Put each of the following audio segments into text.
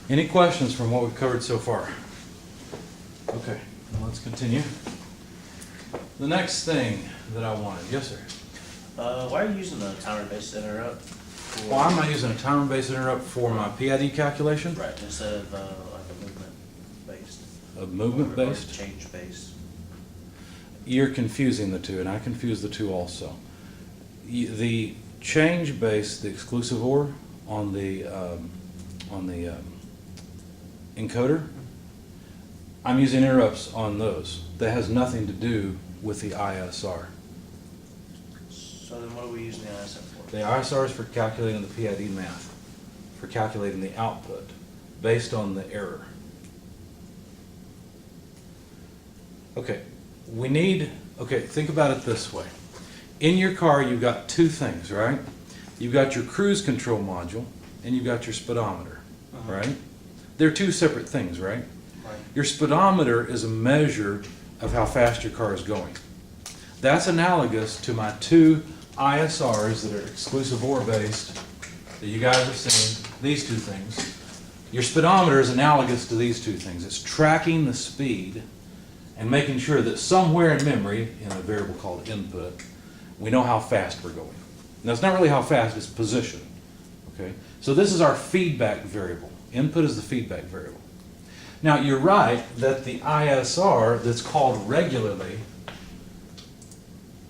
Any questions from what we've covered so far? Okay, well, let's continue. The next thing that I wanted, yes, sir. Why are you using the timer-based interrupt? Well, I'm not using a timer-based interrupt for my PID calculation. Right, instead of like a movement-based. A movement-based? Or change-based. You're confusing the two, and I confuse the two also. The change-based, the exclusive OR on the encoder, I'm using interrupts on those. That has nothing to do with the ISR. So then what are we using the ISR for? The ISR is for calculating the PID math, for calculating the output based on the error. Okay, think about it this way. In your car, you've got two things, right? You've got your cruise control module and you've got your speedometer, right? They're two separate things, right? Right. Your speedometer is a measure of how fast your car is going. That's analogous to my two ISRs that are exclusive OR based that you guys have seen, these two things. Your speedometer is analogous to these two things. It's tracking the speed and making sure that somewhere in memory, in a variable called input, we know how fast we're going. Now, it's not really how fast, it's position. Okay? So this is our feedback variable. Input is the feedback variable. Now, you're right that the ISR that's called regularly,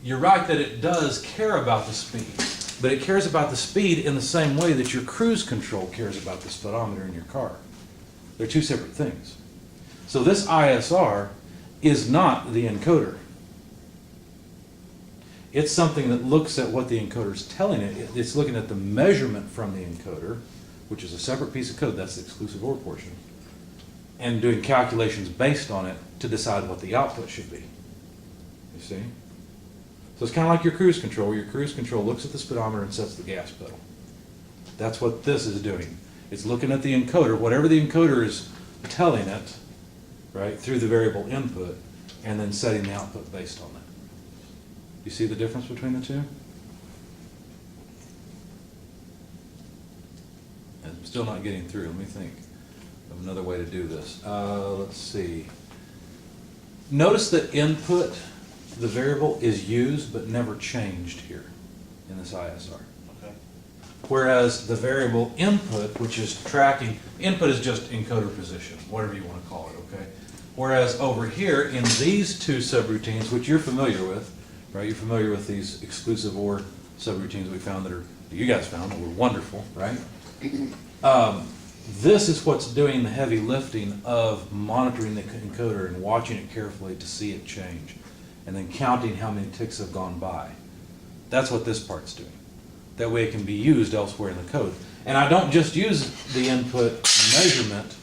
you're right that it does care about the speed, but it cares about the speed in the same way that your cruise control cares about the speedometer in your car. They're two separate things. So this ISR is not the encoder. It's something that looks at what the encoder is telling it. It's looking at the measurement from the encoder, which is a separate piece of code, that's the exclusive OR portion, and doing calculations based on it to decide what the output should be. You see? So it's kind of like your cruise control. Your cruise control looks at the speedometer and sets the gas pedal. That's what this is doing. It's looking at the encoder, whatever the encoder is telling it, right, through the variable input, and then setting the output based on that. You see the difference between the two? I'm still not getting through. Let me think of another way to do this. Let's see. Notice that input, the variable, is used but never changed here in this ISR. Okay. Whereas the variable input, which is tracking, input is just encoder position, whatever you want to call it, okay? Whereas over here in these two subroutines, which you're familiar with, right? You're familiar with these exclusive OR subroutines we found that you guys found that were wonderful, right? This is what's doing the heavy lifting of monitoring the encoder and watching it carefully to see it change, and then counting how many ticks have gone by. That's what this part's doing. That way it can be used elsewhere in the code. And I don't just use the input measurement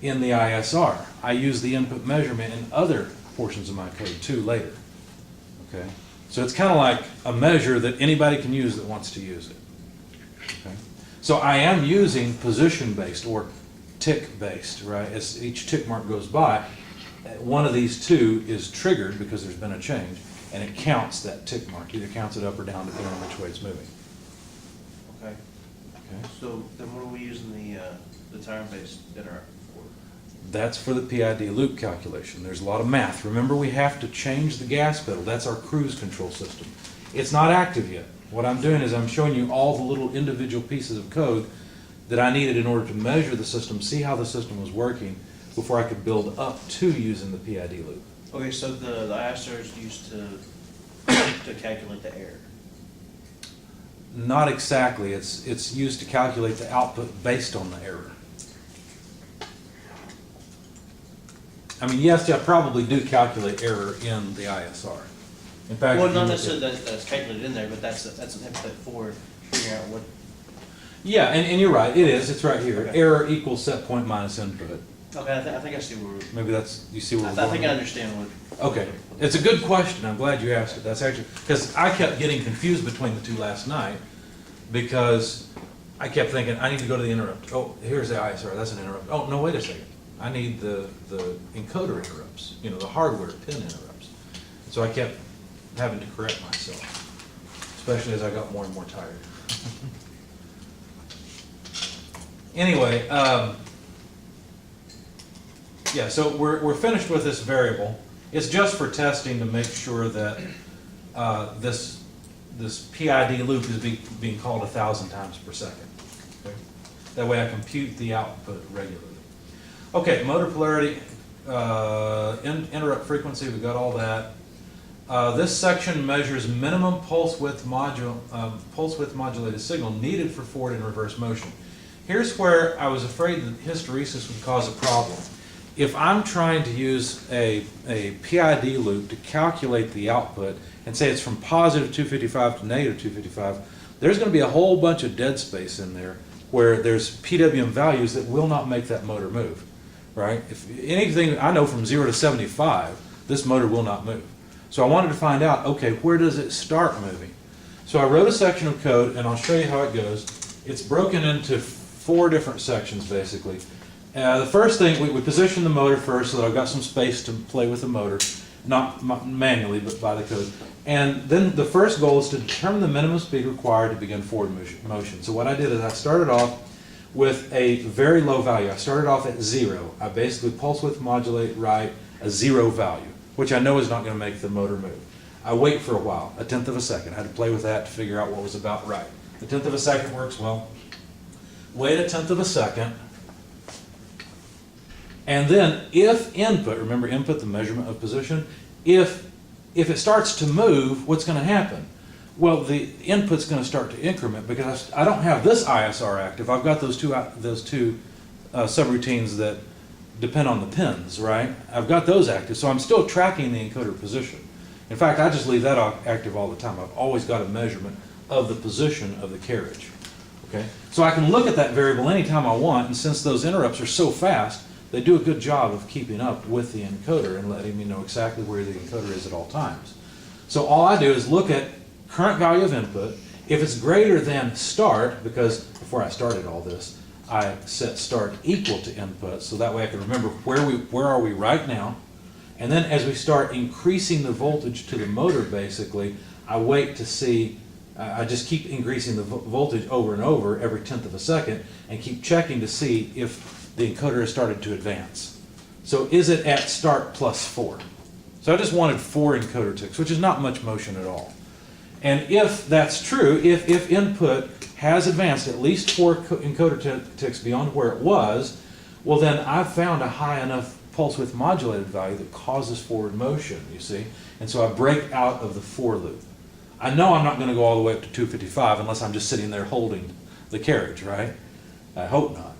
in the ISR. I use the input measurement in other portions of my code too later. Okay? So it's kind of like a measure that anybody can use that wants to use it. Okay? So I am using position-based or tick-based, right? As each tick mark goes by, one of these two is triggered because there's been a change, and it counts that tick mark. Either counts it up or down depending on which way it's moving. Okay. Okay? So then what are we using the time-based interrupt for? That's for the PID loop calculation. There's a lot of math. Remember, we have to change the gas pedal. That's our cruise control system. It's not active yet. What I'm doing is I'm showing you all the little individual pieces of code that I needed in order to measure the system, see how the system was working, before I could build up to using the PID loop. Okay, so the ISR is used to calculate the error. Not exactly. It's used to calculate the output based on the error. I mean, yes, I probably do calculate error in the ISR. In fact, Well, if not you look necessarily at- that's calculated in there, but that's an input for figuring out what. Yeah, and you're right. It is. It's right here. Okay. Error equals set point minus input. Okay, I think I see where we're. Maybe that's, you see where we're I going? think I understand what. Okay, it's a good question. I'm glad you asked it. That's actually, because I kept getting confused between the two last night because I kept thinking, I need to go to the interrupt. Oh, here's the ISR, that's an interrupt. Oh, no, wait a second. I need the encoder interrupts, you know, the hardware pin interrupts. So I kept having to correct myself, especially as I got more and more tired. Anyway, Yeah, so we're finished with this variable. It's just for testing to make sure that this PID loop is being called 1,000 times per second. Okay? That way I compute the output regularly. Okay, motor polarity, interrupt frequency, we got all that. This section measures minimum pulse width modulated signal needed for forward and reverse motion. Here's where I was afraid that hysteresis would cause a problem. If I'm trying to use a PID loop to calculate the output and say it's from positive 255 to negative 255, there's going to be a whole bunch of dead space in there where there's PWM values that will not make that motor move, right? If anything, I know from 0 to 75, this motor will not move. So I wanted to find out, okay, where does it start moving? So I wrote a section of code, and I'll show you how it goes. It's broken into 4 different sections, basically. The first thing, we position the motor first so that I've got some space to play with the motor, not manually, but by the code. And then the first goal is to determine the minimum speed required to begin forward motion. So what I did is I started off with a very low value. I started off at 0. I basically pulse width modulate right a 0 value, which I know is not going to make the motor move. I wait for a while, 1/10 of a second. I had to play with that to figure out what was about right. 1/10 of a second works well. Wait 1/10 of a second. And then if input, remember input, the measurement of position, if it starts to move, what's going to happen? Well, the input's going to start to increment because I don't have this ISR active. I've got those two subroutines that depend on the pins, right? I've got those active, so I'm still tracking the encoder position. In fact, I just leave that active all the time. I've always got a measurement of the position of the carriage. Okay, so I can look at that variable anytime I want, and since those interrupts are so fast, they do a good job of keeping up with the encoder and letting me know exactly where the encoder is at all times. So all I do is look at current value of input. If it's greater than start, because before I started all this, I set start equal to input, so that way I can remember where are we right now. And then as we start increasing the voltage to the motor, basically, I wait to see, I just keep increasing the voltage over and over every 1/10 of a second and keep checking to see if the encoder has started to advance. So is it at start plus 4? So I just wanted 4 encoder ticks, which is not much motion at all. And if that's true, if input has advanced at least 4 encoder ticks beyond where it was, well then I've found a high enough pulse width modulated value that causes forward motion, you see? And so I break out of the for loop. I know I'm not going to go all the way up to 255 unless I'm just sitting there holding the carriage, right? I hope not.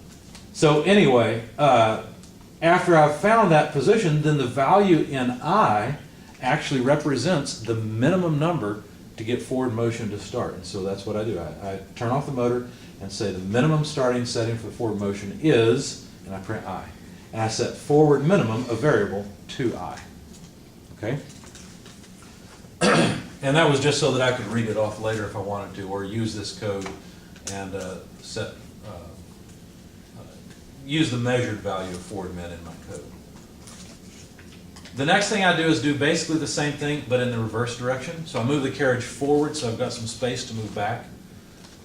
So anyway, after I've found that position, then the value in I actually represents the minimum number to get forward motion to start. And so that's what I do. I turn off the motor and say the minimum starting setting for forward motion is, and I print I. And I set forward minimum, a variable, to I. Okay? And that was just so that I could read it off later if I wanted to, or use this code and use the measured value of forward min in my code. The next thing I do is do basically the same thing, but in the reverse direction. So I move the carriage forward, so I've got some space to move back.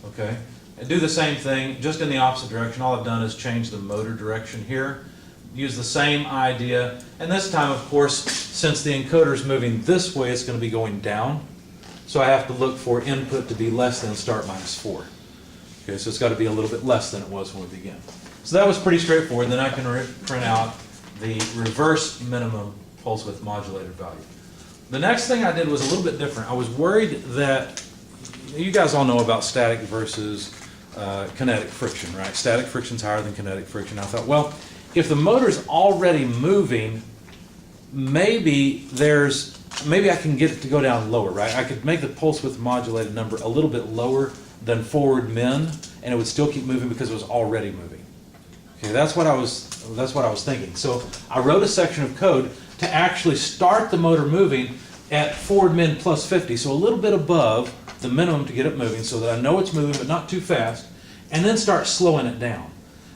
Okay? And do the same thing, just in the opposite direction. All I've done is change the motor direction here. Use the same idea. And this time, of course, since the encoder is moving this way, it's going to be going down. So I have to look for input to be less than start minus 4. Okay, so it's got to be a little bit less than it was when we began. So that was pretty straightforward. Then I can print out the reverse minimum pulse width modulated value. The next thing I did was a little bit different. I was worried that, you guys all know about static versus kinetic friction, right? Static friction is higher than kinetic friction. I thought, well, if the motor's already moving, maybe I can get it to go down lower, right? I could make the pulse width modulated number a little bit lower than forward min, and it would still keep moving because it was already moving. Okay, that's what I was thinking. So I wrote a section of code to actually start the motor moving at forward min plus 50, so a little bit above the minimum to get it moving, so that I know it's moving but not too fast, and then start slowing it down.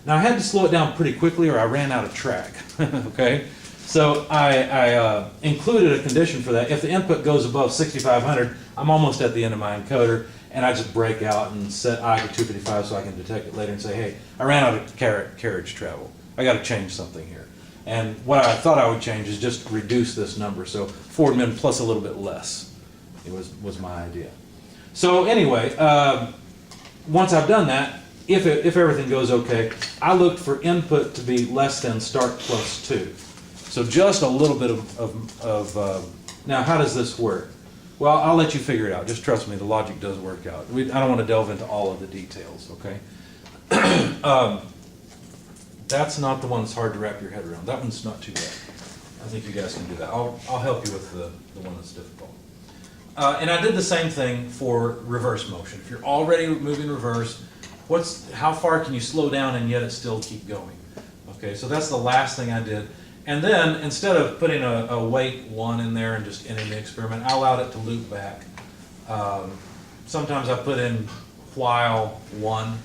Now I had to slow it down pretty quickly or I ran out of track. Okay, so I included a condition for that. If the input goes above 6500, I'm almost at the end of my encoder, and I just break out and set I to 255 so I can detect it later and say, hey, I ran out of carriage travel. I got to change something here. And what I thought I would change is just reduce this number, so forward min plus a little bit less. It was my idea. So anyway, once I've done that, if everything goes okay, I looked for input to be less than start plus 2. So just a little bit now how does this work? Well, I'll let you figure it out. Just trust me, the logic does work out. I don't want to delve into all of the details, okay? That's not the one that's hard to wrap your head around. That one's not too bad. I think you guys can do that. I'll help you with the one that's difficult. And I did the same thing for reverse motion. If you're already moving reverse, how far can you slow down and yet it still keep going? Okay, so that's the last thing I did. And then instead of putting a wait 1 in there and just ending the experiment, I allowed it to loop back. Sometimes I put in while 1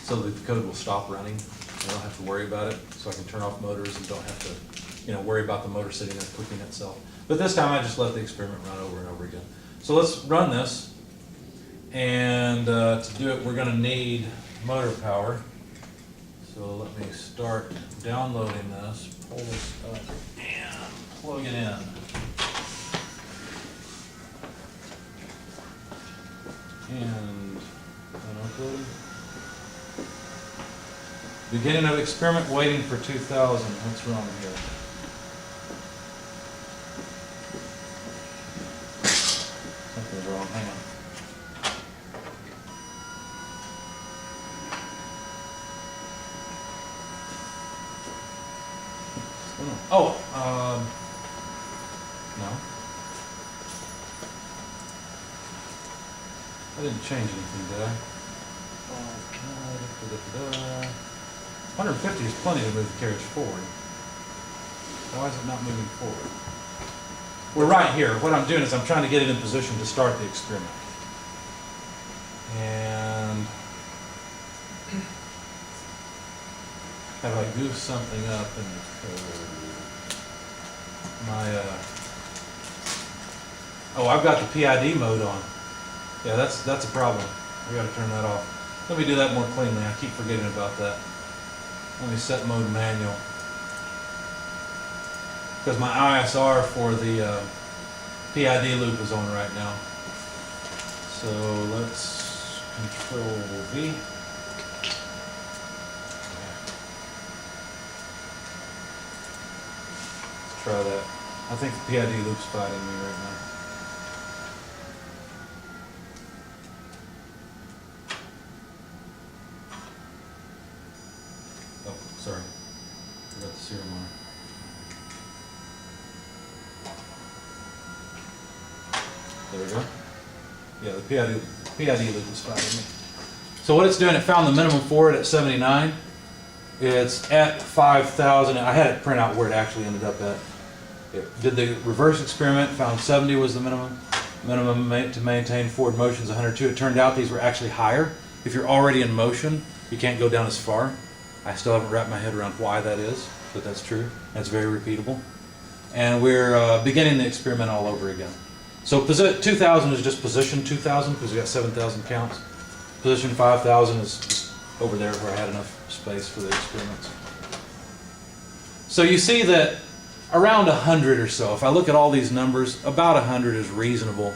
so that the code will stop running. I don't have to worry about it, so I can turn off motors and don't have to worry about the motor sitting there clicking itself. But this time I just let the experiment run over and over again. So let's run this, and to do it we're going to need motor power. So let me start downloading this, pull this up, and plug it in. And uploading. Beginning of experiment, waiting for 2000. What's wrong here? Something's wrong. Hang on. Oh, no. I didn't change anything, did I? 150 is plenty to move the carriage forward. Why is it not moving forward? We're right here. What I'm doing is I'm trying to get it in position to start the experiment. And have I goofed something up in the code? I've got the PID mode on. Yeah, that's a problem. We got to turn that off. Let me do that more cleanly. I keep forgetting about that. Let me set mode manual. Because my ISR for the PID loop is on right now. So let's Control V. Let's try that. I think the PID loop's fighting me right now. Oh, sorry. Forgot the serial number. There we go. Yeah, the PID loop is fighting me. So what it's doing, it found the minimum for it at 79. It's at 5,000. I had it print out where it actually ended up at. It did the reverse experiment, found 70 was the minimum. Minimum to maintain forward motion is 102. It turned out these were actually higher. If you're already in motion, you can't go down as far. I still haven't wrapped my head around why that is, but that's true. That's very repeatable. And we're beginning the experiment all over again. So 2,000 is just position 2,000 because we got 7,000 counts. Position 5,000 is just over there where I had enough space for the experiments. So you see that around 100 or so, if I look at all these numbers, about 100 is reasonable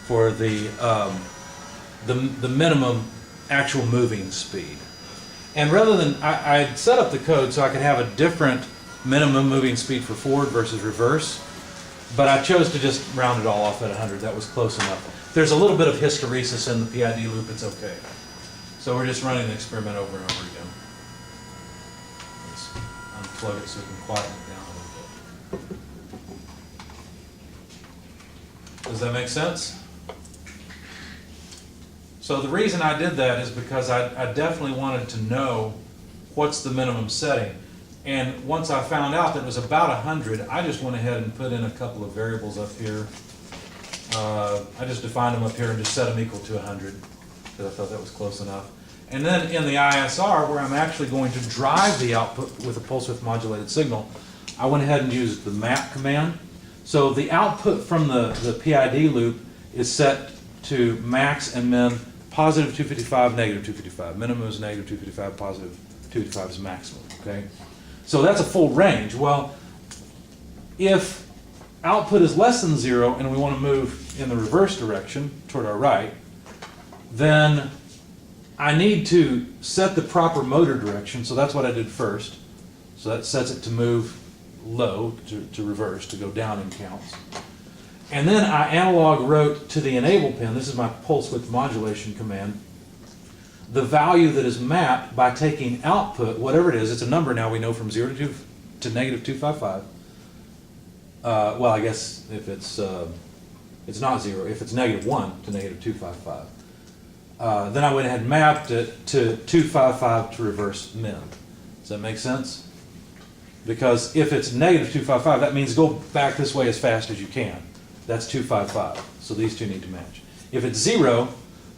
for the minimum actual moving speed. And rather than, I set up the code so I could have a different minimum moving speed for forward versus reverse, but I chose to just round it all off at 100. That was close enough. There's a little bit of hysteresis in the PID loop. It's okay. So we're just running the experiment over and over again. Let's unplug it so we can quieten it down a little bit. Does that make sense? So the reason I did that is because I definitely wanted to know what's the minimum setting. And once I found out that it was about 100, I just went ahead and put in a couple of variables up here. I just defined them up here and just set them equal to 100 because I thought that was close enough. And then in the ISR, where I'm actually going to drive the output with a pulse width modulated signal, I went ahead and used the map command. So the output from the PID loop is set to max and min, positive 255, negative 255. Minimum is negative 255, positive 255 is maximum, okay? So that's a full range. Well, if output is less than 0 and we want to move in the reverse direction toward our right, then I need to set the proper motor direction, so that's what I did first. So that sets it to move low, to reverse, to go down in counts. And then I analog wrote to the enable pin, this is my pulse width modulation command, the value that is mapped by taking output, whatever it is, it's a number now we know from 0 to negative 255. Well, I guess if it's not 0, if it's negative 1 to negative 255. Then I went ahead and mapped it to 255 to reverse min. Does that make sense? Because if it's negative 255, that means go back this way as fast as you can. That's 255. So these two need to match. If it's 0,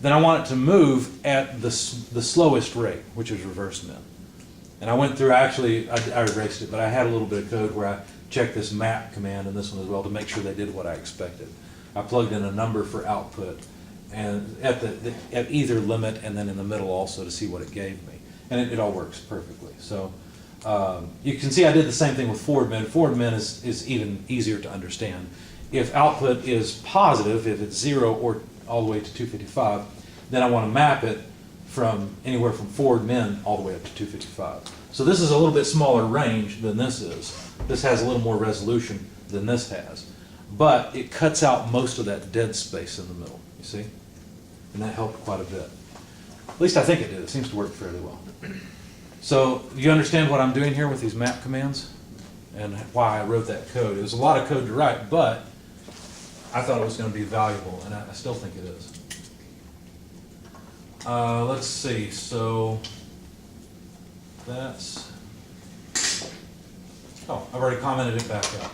then I want it to move at the slowest rate, which is reverse min. And I went through, actually, I erased it, but I had a little bit of code where I checked this map command and this one as well to make sure they did what I expected. I plugged in a number for output and at either limit and then in the middle also to see what it gave me. And it all works perfectly. So you can see I did the same thing with forward min. Forward min is even easier to understand. If output is positive, if it's 0 or all the way to 255, then I want to map it from anywhere from forward min all the way up to 255. So this is a little bit smaller range than this is. This has a little more resolution than this has. But it cuts out most of that dead space in the middle, you see? And that helped quite a bit. At least I think it did. It seems to work fairly well. So you understand what I'm doing here with these map commands and why I wrote that code. It was a lot of code to write, but I thought it was going to be valuable, and I still think it is. Let's see, so that's, oh, I've already commented it back up.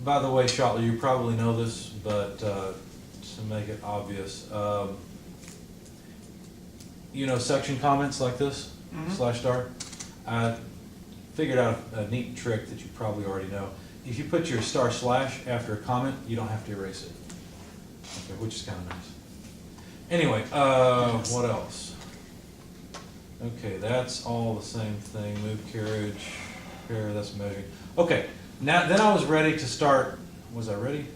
By the way, Shotler, you probably know this, but to make it obvious, you know section comments like this, /star? I figured out a neat trick that you probably already know. If you put your / after a comment, you don't have to erase it, okay, which is kind of nice. Anyway, what else? Okay, that's all the same thing. Move carriage, pair, that's measuring. Okay, now then I was ready to start. Was I ready?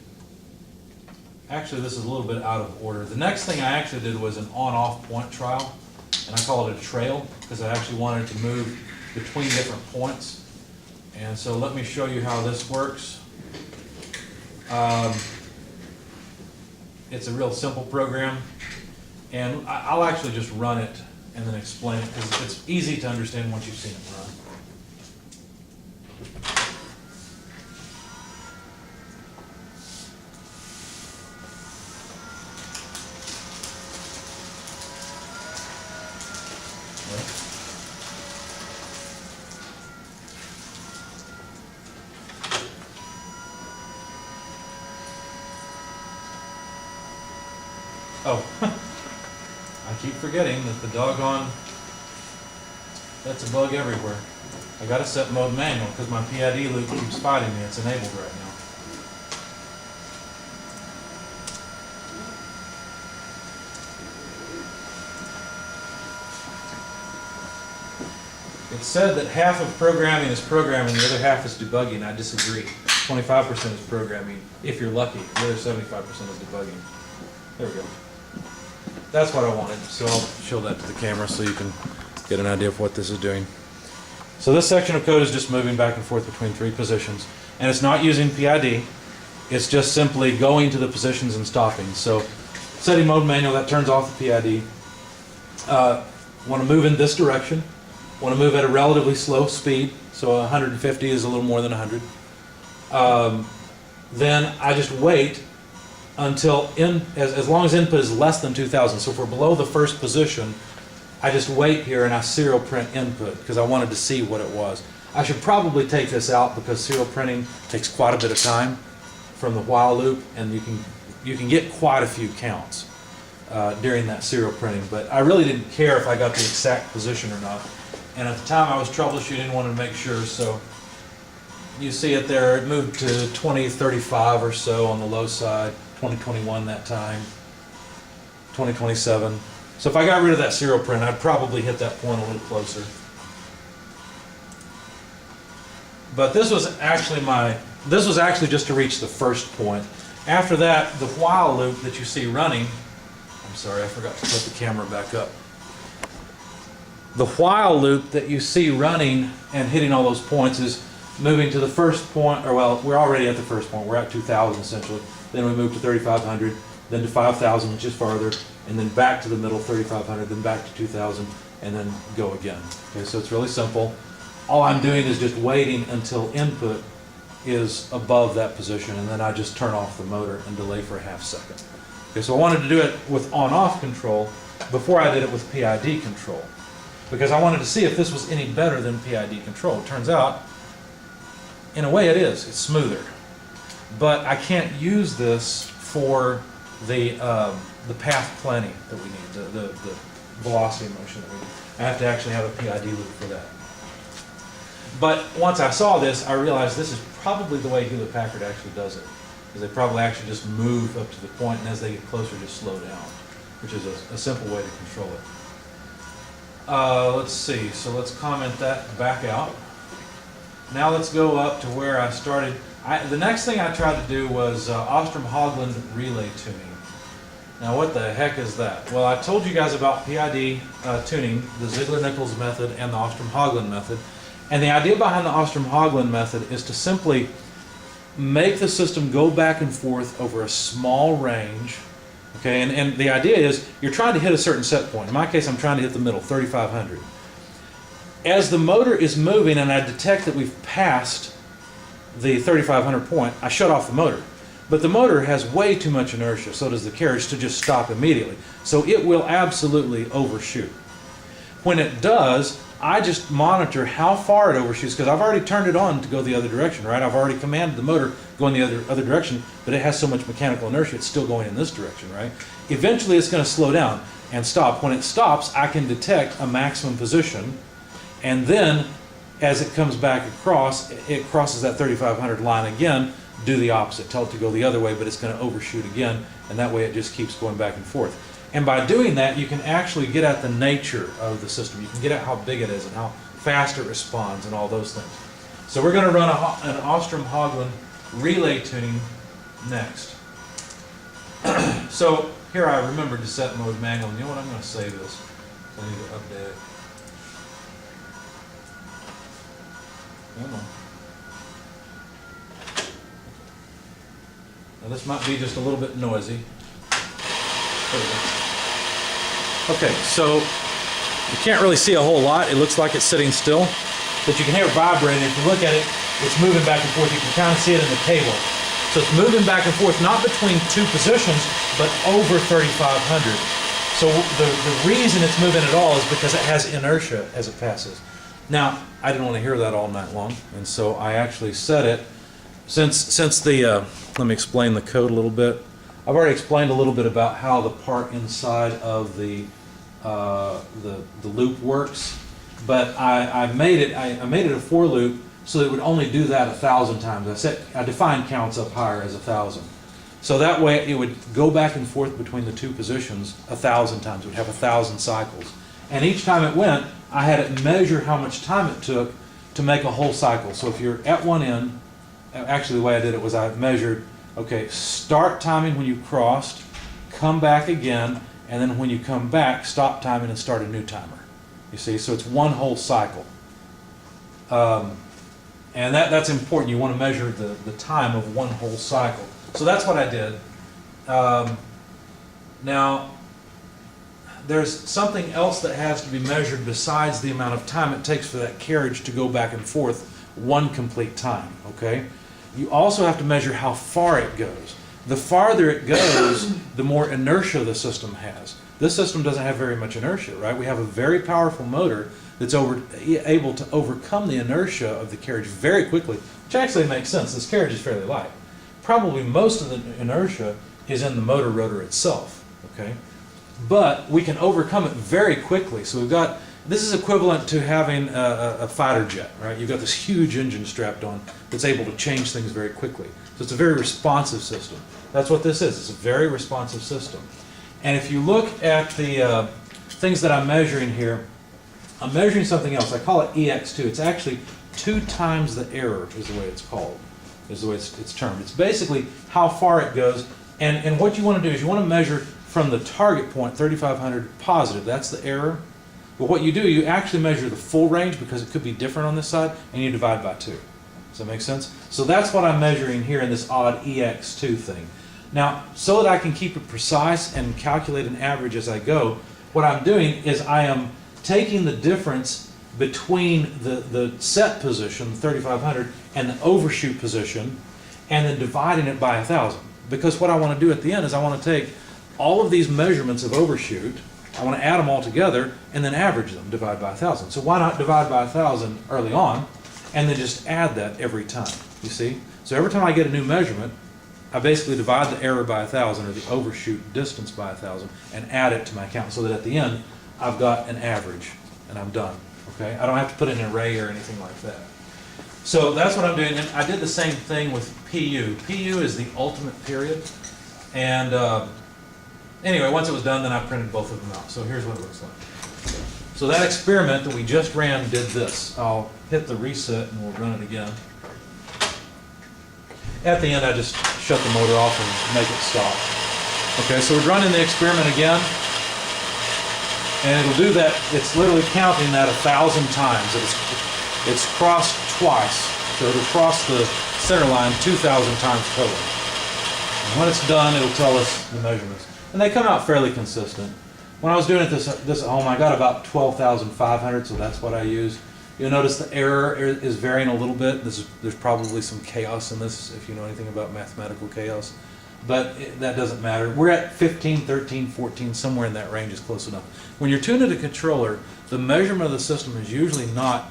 Actually, this is a little bit out of order. The next thing I actually did was an on-off point trial, and I call it a trail because I actually wanted to move between different points. And so let me show you how this works. It's a real simple program, and I'll actually just run it and then explain it because it's easy to understand once you've seen it run. Oh, I keep forgetting that the doggone, that's a bug everywhere. I gotta set mode manual because my PID loop keeps fighting me. It's enabled right now. It's said that half of programming is programming, the other half is debugging. I disagree. 25% is programming, if you're lucky. The other 75% is debugging. There we go. That's what I wanted, so I'll show that to the camera so you can get an idea of what this is doing. So this section of code is just moving back and forth between 3 positions, and it's not using PID, it's just simply going to the positions and stopping. So setting mode manual, that turns off the PID. Want to move in this direction, want to move at a relatively slow speed, so 150 is a little more than 100. Then I just wait until as long as input is less than 2000. So if we're below the first position, I just wait here and I serial print input because I wanted to see what it was. I should probably take this out because serial printing takes quite a bit of time from the while loop, and you can get quite a few counts during that serial printing. But I really didn't care if I got the exact position or not. And at the time I was troubleshooting, wanted to make sure. So you see it there, it moved to 2035 or so on the low side. 2021 that time, 2027. So if I got rid of that serial print, I'd probably hit that point a little closer. But this was actually just to reach the first point. After that, the while loop that you see running, I'm sorry, I forgot to put the camera back up. The while loop that you see running and hitting all those points is moving to the first point, or well, we're already at the first point. We're at 2,000 essentially. Then we move to 3,500, then to 5,000, which is farther, and then back to the middle, 3,500, then back to 2,000, and then go again. Okay, so it's really simple. All I'm doing is just waiting until input is above that position, and then I just turn off the motor and delay for a half second. Okay, so I wanted to do it with on-off control before I did it with PID control, because I wanted to see if this was any better than PID control. It turns out, in a way it is. It's smoother. But I can't use this for the path planning that we need, the velocity motion that we need. I have to actually have a PID loop for that. But once I saw this, I realized this is probably the way Hewlett-Packard actually does it. Because they probably actually just move up to the point, and as they get closer, just slow down, which is a simple way to control it. Let's see, so let's comment that back out. Now let's go up to where I started. The next thing I tried to do was Ostrom-Haugland relay tuning. Now what the heck is that? Well, I told you guys about PID tuning, the Ziegler-Nichols method and the Ostrom-Haugland method. And the idea behind the Ostrom-Haugland method is to simply make the system go back and forth over a small range. Okay, and the idea is you're trying to hit a certain set point. In my case, I'm trying to hit the middle, 3,500. As the motor is moving and I detect that we've passed the 3,500 point, I shut off the motor. But the motor has way too much inertia, so does the carriage, to just stop immediately. So it will absolutely overshoot. When it does, I just monitor how far it overshoots, because I've already turned it on to go the other direction, right? I've already commanded the motor going the other direction, but it has so much mechanical inertia, it's still going in this direction, right? Eventually it's going to slow down and stop. When it stops, I can detect a maximum position, and then as it comes back across, it crosses that 3,500 line again, do the opposite. Tell it to go the other way, but it's going to overshoot again, and that way it just keeps going back and forth. And by doing that, you can actually get at the nature of the system. You can get at how big it is and how fast it responds and all those things. So we're going to run an Ostrom-Haugland relay tuning next. So here I remembered to set mode manual. And you know what? I'm going to save this. I need to update it. Come on. Now this might be just a little bit noisy. There we go. Okay, so you can't really see a whole lot. It looks like it's sitting still, but you can hear it vibrating. If you look at it, it's moving back and forth. You can kind of see it in the cable. So it's moving back and forth, not between two positions, but over 3,500. So the reason it's moving at all is because it has inertia as it passes. Now, I didn't want to hear that all night long, and so I actually set it, since the, let me explain the code a little bit. I've already explained a little bit about how the part inside of the loop works, but I made it a for loop so that it would only do that 1,000 times. I defined counts up higher as 1,000. So that way it would go back and forth between the two positions 1,000 times. It would have 1,000 cycles. And each time it went, I had it measure how much time it took to make a whole cycle. So if you're at one end, actually the way I did it was I measured, okay, start timing when you crossed, come back again, and then when you come back, stop timing and start a new timer. You see, so it's one whole cycle. And that's important. You want to measure the time of one whole cycle. So that's what I did. Now, there's something else that has to be measured besides the amount of time it takes for that carriage to go back and forth one complete time, okay? You also have to measure how far it goes. The farther it goes, the more inertia the system has. This system doesn't have very much inertia, right? We have a very powerful motor that's able to overcome the inertia of the carriage very quickly, which actually makes sense. This carriage is fairly light. Probably most of the inertia is in the motor rotor itself, okay? But we can overcome it very quickly. So we've got, this is equivalent to having a fighter jet, right? You've got this huge engine strapped on that's able to change things very quickly. So it's a very responsive system. That's what this is. It's a very responsive system. And if you look at the things that I'm measuring here, I'm measuring something else. I call it EX2. It's actually 2 times the error is the way it's called, is the way it's termed. It's basically how far it goes, and what you want to do is you want to measure from the target point, 3,500 positive, that's the error. But what you do, you actually measure the full range because it could be different on this side, and you divide by 2. Does that make sense? So that's what I'm measuring here in this odd EX2 thing. Now, so that I can keep it precise and calculate an average as I go, what I'm doing is I am taking the difference between the set position, 3,500, and the overshoot position, and then dividing it by 1,000. Because what I want to do at the end is I want to take all of these measurements of overshoot, I want to add them all together, and then average them, divide by 1,000. So why not divide by 1,000 early on, and then just add that every time, you see? So every time I get a new measurement, I basically divide the error by 1,000, or the overshoot distance by 1,000, and add it to my count, so that at the end, I've got an average, and I'm done, okay? I don't have to put in an array or anything like that. So that's what I'm doing, and I did the same thing with PU. PU is the ultimate period, and anyway, once it was done, then I printed both of them out. So here's what it looks like. So that experiment that we just ran did this. I'll hit the reset, and we'll run it again. At the end, I just shut the motor off and make it stop. Okay, so we're running the experiment again, and it'll do that. It's literally counting that 1,000 times. It's crossed twice, so it'll cross the center line 2,000 times total. And when it's done, it'll tell us the measurements, and they come out fairly consistent. When I was doing this at home, I got about 12,500, so that's what I used. You'll notice the error is varying a little bit. There's probably some chaos in this, if you know anything about mathematical chaos. But that doesn't matter. We're at 15, 13, 14, somewhere in that range is close enough. When you're tuned to a controller, the measurement of the system is usually not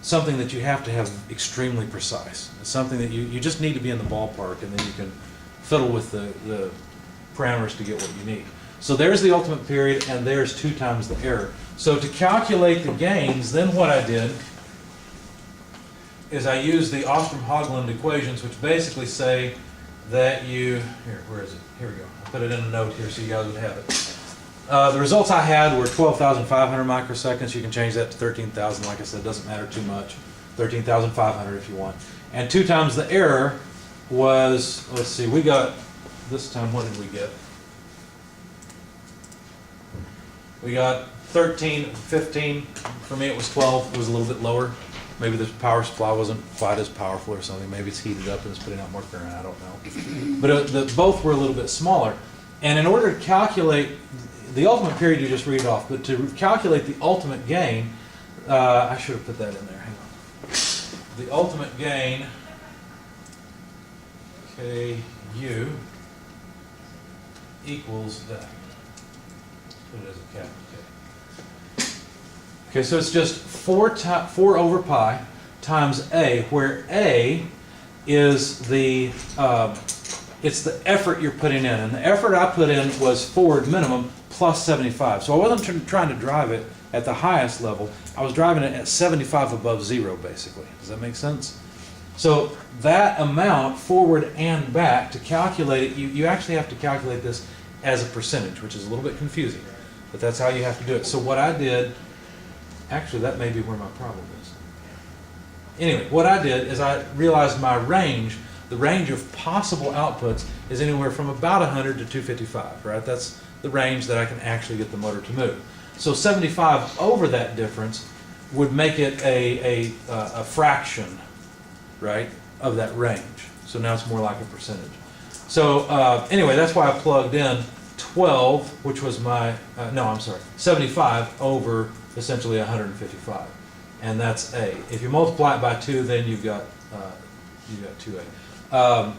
something that you have to have extremely precise. It's something that you just need to be in the ballpark, and then you can fiddle with the parameters to get what you need. So there's the ultimate period, and there's 2 times the error. So to calculate the gains, then what I did is I used the Ostrom-Haglund equations, which basically say that here, where is it? Here we go. I put it in a note here so you guys would have it. The results I had were 12,500 microseconds. You can change that to 13,000. Like I said, it doesn't matter too much. 13,500 if you want. And 2 times the error was, let's see, we got, this time what did we get? We got 13, 15. For me it was 12. It was a little bit lower. Maybe the power supply wasn't quite as powerful or something. Maybe it's heated up and it's putting out more current. I don't know. But both were a little bit smaller. And in order to calculate the ultimate period, you just read off. But to calculate the ultimate gain, I should have put that in there. Hang on. The ultimate gain, KU, equals that. Put it as a capital K. Okay, so it's just 4 over pi times A, where A is it's the effort you're putting in. And the effort I put in was forward minimum plus 75. So I wasn't trying to drive it at the highest level. I was driving it at 75 above zero, basically. Does that make sense? So that amount, forward and back, to calculate it, you actually have to calculate this as a percentage, which is a little bit confusing. But that's how you have to do it. So what I did, actually that may be where my problem is. Anyway, what I did is I realized my range, the range of possible outputs is anywhere from about 100 to 255, right? That's the range that I can actually get the motor to move. So 75 over that difference would make it a fraction, right, of that range. So now it's more like a percentage. So anyway, that's why I plugged in 12, which was my, 75 over essentially 155. And that's A. If you multiply it by 2, then you've got 2A.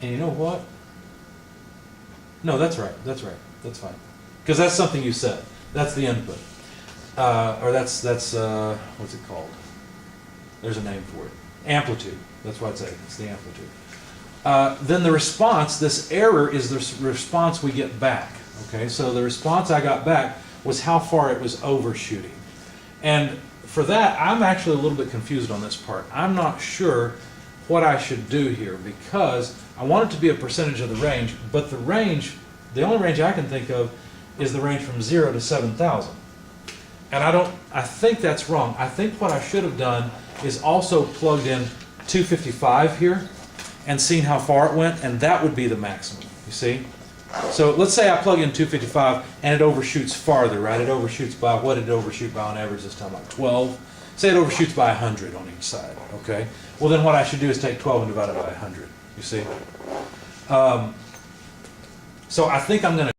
And you know what? No, that's right. That's fine. Because that's something you said. That's the input. Or that's what's it called? There's a name for it. Amplitude. That's why it's A. It's the amplitude. Then the response, this error is the response we get back. Okay, so the response I got back was how far it was overshooting. And for that, I'm actually a little bit confused on this part. I'm not sure what I should do here, because I want it to be a percentage of the range, but the range, the only range I can think of is the range from 0 to 7,000. And I think that's wrong. I think what I should have done is also plugged in 255 here and seen how far it went, and that would be the maximum, you see? So let's say I plug in 255 and it overshoots farther, right? It overshoots by, what did it overshoot by on average this time, like 12? Say it overshoots by 100 on each side, okay? Well, then what I should do is take 12 and divide it by 100, you see? So I think I'm going to